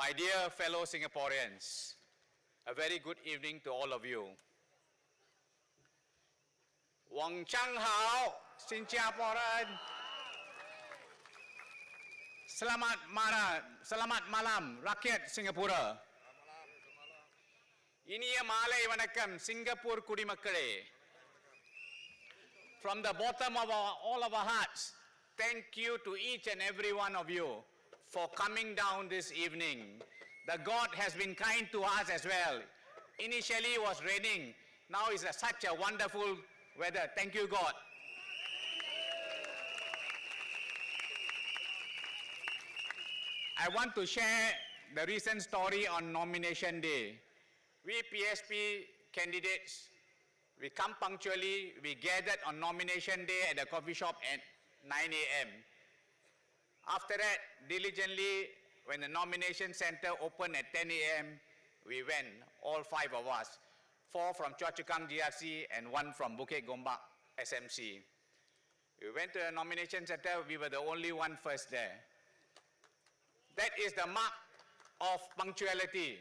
My dear fellow Singaporeans, a very good evening to all of you. Wang Chang Hao, Singaporean. Selamat malam, rakyat Singapura. Iniya malai vanakkam, Singapore kudimakkale. From the bottom of all of our hearts, thank you to each and every one of you for coming down this evening. The God has been kind to us as well. Initially it was raining, now it's such a wonderful weather. Thank you, God. I want to share the recent story on nomination day. We PSP candidates, we come punctually, we gathered on nomination day at the coffee shop at 9 a.m. After that, diligently, when the nomination center opened at 10 a.m., we went, all 5 of us, 4 from Choa Chu Kang GRC and 1 from Bukit Gombak SMC. We went to the nomination center, we were the only one first there. That is the mark of punctuality.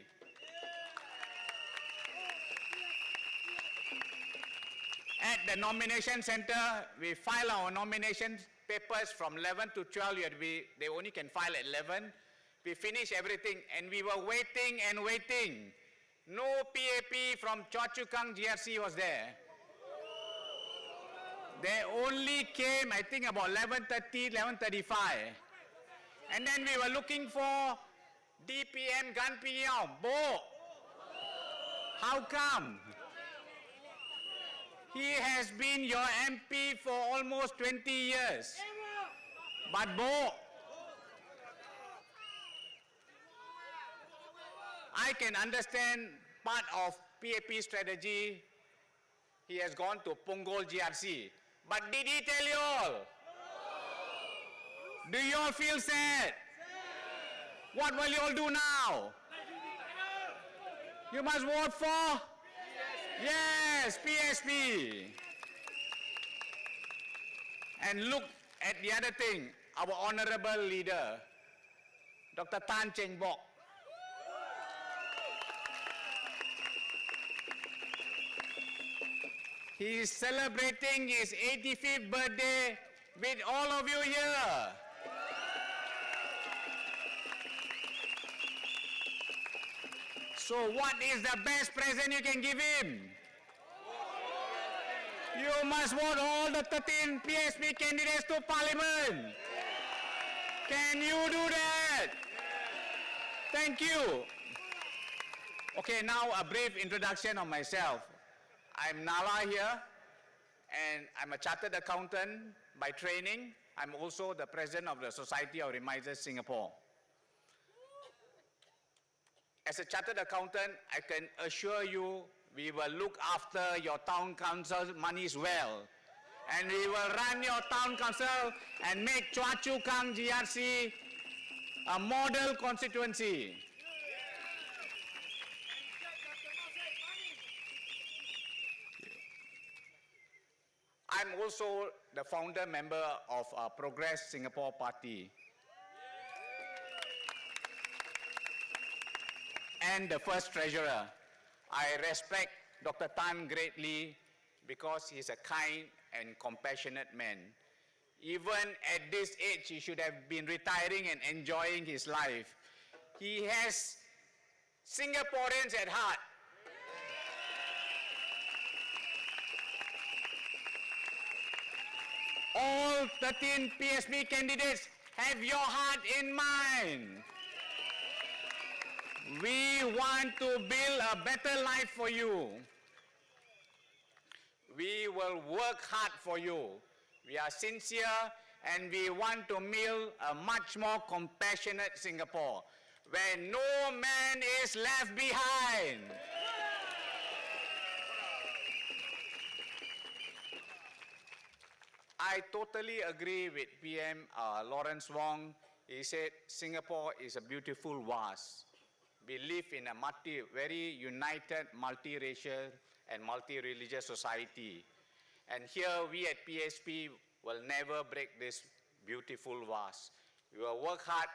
At the nomination center, we file our nomination papers from 11 to 12. They only can file at 11. We finished everything and we were waiting and waiting. No PAP from Choa Chu Kang GRC was there. They only came, I think, about 11:30, 11:35. And then we were looking for DPM Gan Piao, Bo. How come? He has been your MP for almost 20 years. But Bo, I can understand part of PAP strategy. He has gone to Punggol GRC. But did he tell you all? Do you all feel sad? What will you all do now? You must vote for? Yes, PSP. And look at the other thing, our honorable leader, Dr. Tan Cheng Bock. He is celebrating his 85th birthday with all of you here. So what is the best present you can give him? You must vote all the 13 PSP candidates to Parliament. Can you do that? Thank you. Okay, now a brief introduction of myself. I'm Nala here, and I'm a chartered accountant by training. I'm also the president of the Society of Remisers Singapore. As a chartered accountant, I can assure you we will look after your town council monies well. And we will run your town council and make Choa Chu Kang GRC a model constituency. I'm also the founder member of Progress Singapore Party. And the first treasurer. I respect Dr. Tan greatly because he's a kind and compassionate man. Even at this age, he should have been retiring and enjoying his life. He has Singaporeans at heart. All 13 PSP candidates have your heart in mind. We want to build a better life for you. We will work hard for you. We are sincere and we want to build a much more compassionate Singapore where no man is left behind. I totally agree with PM Lawrence Wong. He said Singapore is a beautiful vase. We live in a very united, multiracial and multi-religious society. And here we at PSP will never break this beautiful vase. We will work hard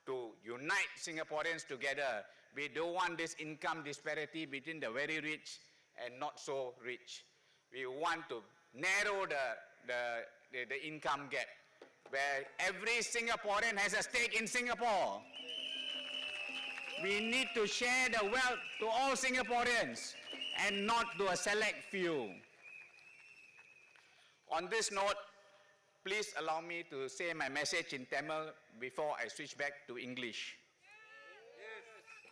to unite Singaporeans together. We don't want this income disparity between the very rich and not so rich. We want to narrow the income gap, where every Singaporean has a stake in Singapore. We need to share the wealth to all Singaporeans and not to a select few. On this note, please allow me to say my message in Tamil before I switch back to English.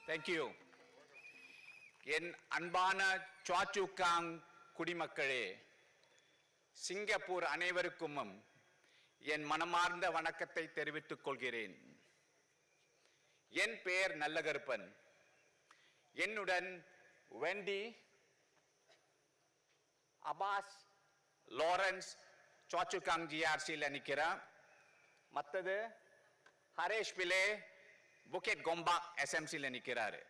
Thank you. என் அன்பான சாச்சுக்காங் குடிமக்களே, Singapore அனைவருக்கும் என் மனமார்ந்த வணக்கத்தை தெரிவித்துக் கொள்கிறேன். என் பெயர் நல்லகருப்பன். என்னுடன் வெண்டி, Abbas, Lawrence, சாச்சுக்காங் ஜிஆர்சியில் நிற்கிறார். மற்றது ஹரேஷ் பிலே, புக்கெட் கோம்பாக் எஸ்எம்சியில் நிற்கிறாரு.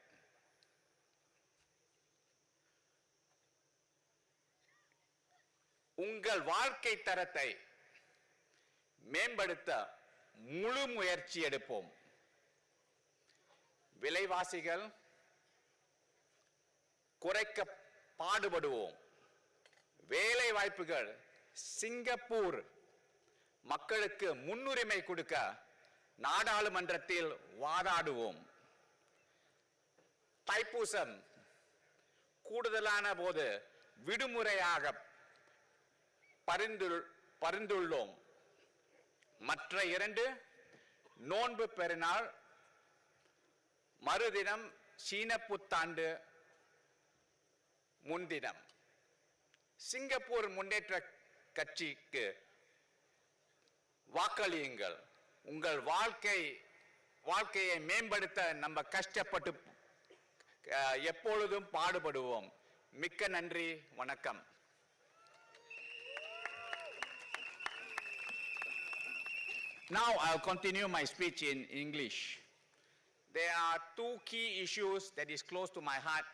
உங்கள் வாழ்க்கை தரத்தை மேம்படுத்த முழு முயற்சி எடுப்போம். விலைவாசிகள் குறைக்க பாடுபடுவோம். வேலை வாய்ப்புகள் சிங்கப்பூர் மக்களுக்கு முன்னுரிமை கொடுக்க நாடாளுமன்றத்தில் வாதாடுவோம். தைப்பூசம் கூடுதலான போது விடுமுறையாக பரிந்துள்ளோம். மற்ற 2 நோன்பு பெருநாள் மறுதினம் சீன புத்தாண்டு முன்தினம். சிங்கப்பூர் முன்னேற்ற கட்சிக்கு வாக்களியுங்கள். உங்கள் வாழ்க்கையை மேம்படுத்த நம்ம கஷ்டப்பட்டு எப்பொழுதும் பாடுபடுவோம். மிக்க நன்றி, வணக்கம். Now I'll continue my speech in English. There are 2 key issues that is close to my heart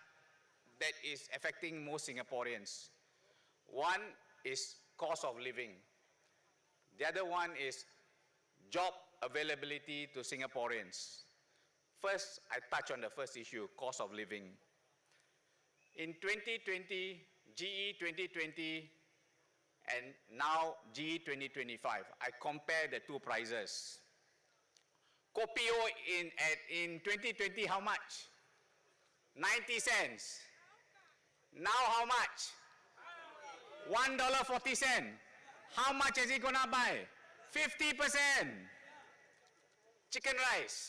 that is affecting most Singaporeans. One is cost of living. The other one is job availability to Singaporeans. First, I touch on the first issue, cost of living. In 2020, GE 2020, and now GE 2025, I compare the 2 prices. Kopio in 2020, how much? 90 cents. Now how much? $1.40. How much is he gonna buy? 50%. Chicken rice.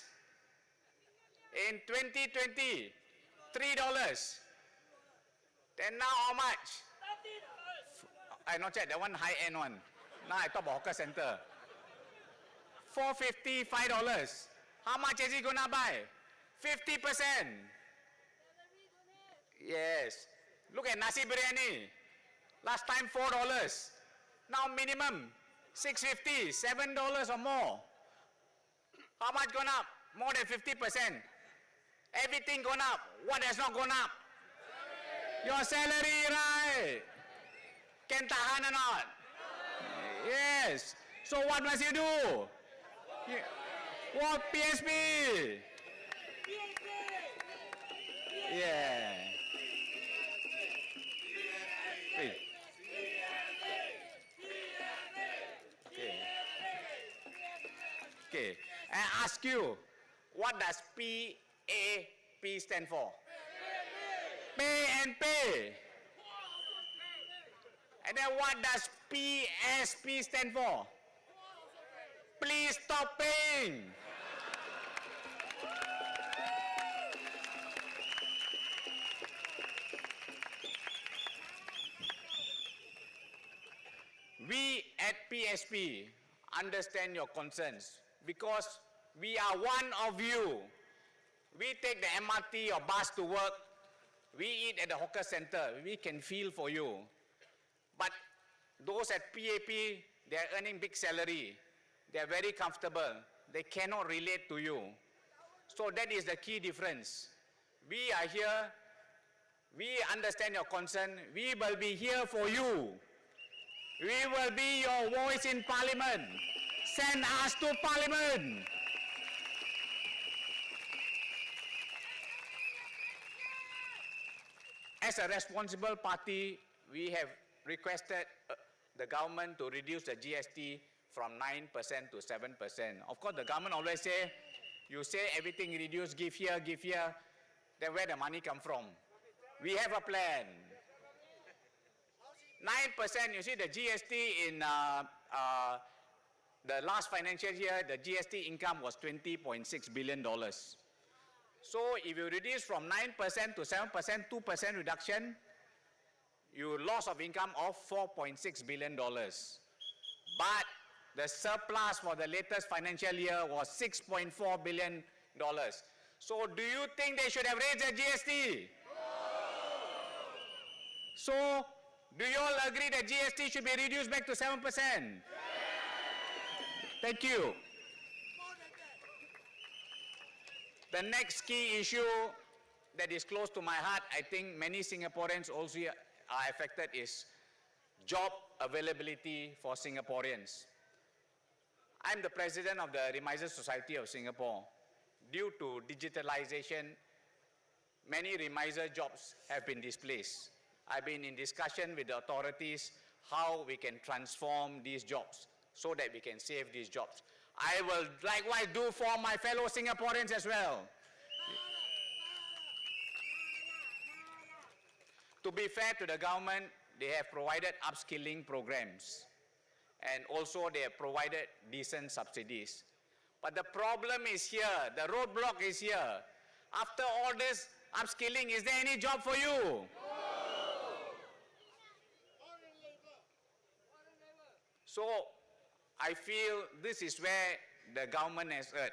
In 2020, $3. Then now how much? I not check, that one high-end one. Now I talk about hawker center. $4.50, $5. How much is he gonna buy? 50%. Yes. Look at nasi biryani. Last time $4. Now minimum $6.50, $7 or more. How much gone up? More than 50%. Everything gone up. What has not gone up? Your salary, right? Can tahan or not? Yes. So what must you do? What PSP? Yeah. Hey. Okay. I ask you, what does PAP stand for? Pay and pay. And then what does PSP stand for? Please stop paying. We at PSP understand your concerns because we are one of you. We take the MRT or bus to work. We eat at the hawker center. We can feel for you. But those at PAP, they are earning big salary. They are very comfortable. They cannot relate to you. So that is the key difference. We are here. We understand your concern. We will be here for you. We will be your voice in Parliament. Send us to Parliament. As a responsible party, we have requested the government to reduce the GST from 9% to 7%. Of course, the government always say, you say everything reduce, give here, then where the money come from? We have a plan. 9%, you see the GST in the last financial year, the GST income was $20.6 billion. So if you reduce from 9% to 7%, 2% reduction, you loss of income of $4.6 billion. But the surplus for the latest financial year was $6.4 billion. So do you think they should have raised the GST? No. So do you all agree that GST should be reduced back to 7%? Yes. Thank you. The next key issue that is close to my heart, I think many Singaporeans also are affected, is job availability for Singaporeans. I'm the president of the Remiser Society of Singapore. Due to digitalization, many remiser jobs have been displaced. I've been in discussion with the authorities how we can transform these jobs so that we can save these jobs. I will likewise do for my fellow Singaporeans as well. To be fair to the government, they have provided upskilling programs, and also they have provided decent subsidies. But the problem is here, the roadblock is here. After all this upskilling, is there any job for you? No. So I feel this is where the government has erred.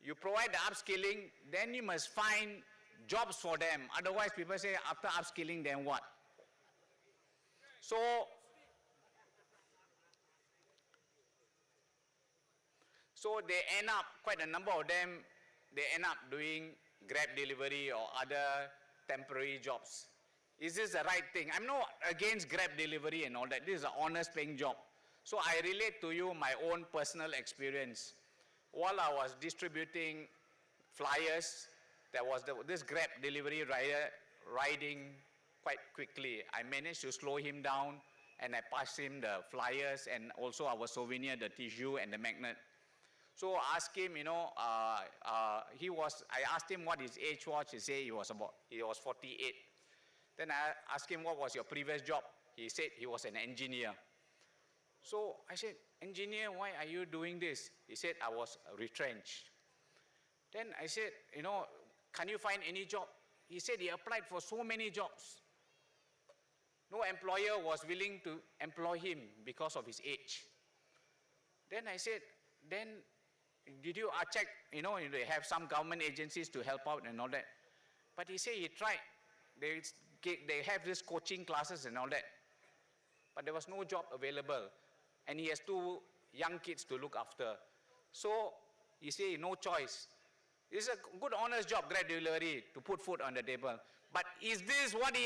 You provide the upskilling, then you must find jobs for them. Otherwise, people say, after upskilling, then what? So they end up, quite a number of them, they end up doing Grab delivery or other temporary jobs. Is this the right thing? I'm not against Grab delivery and all that. This is an honest paying job. So I relate to you my own personal experience. While I was distributing flyers, there was this Grab delivery rider riding quite quickly. I managed to slow him down, and I passed him the flyers and also our souvenir, the tissue and the magnet. So I asked him, I asked him what his age was. He said he was 48. Then I asked him, what was your previous job? He said he was an engineer. So I said, engineer, why are you doing this? He said, I was retrenched. Then I said, can you find any job? He said he applied for so many jobs. No employer was willing to employ him because of his age. Then I said, then did you check, they have some government agencies to help out and all that. But he said he tried. They have these coaching classes and all that. But there was no job available. And he has 2 young kids to look after. So he said no choice. It's a good honest job, Grab delivery, to put food on the table. But is this what he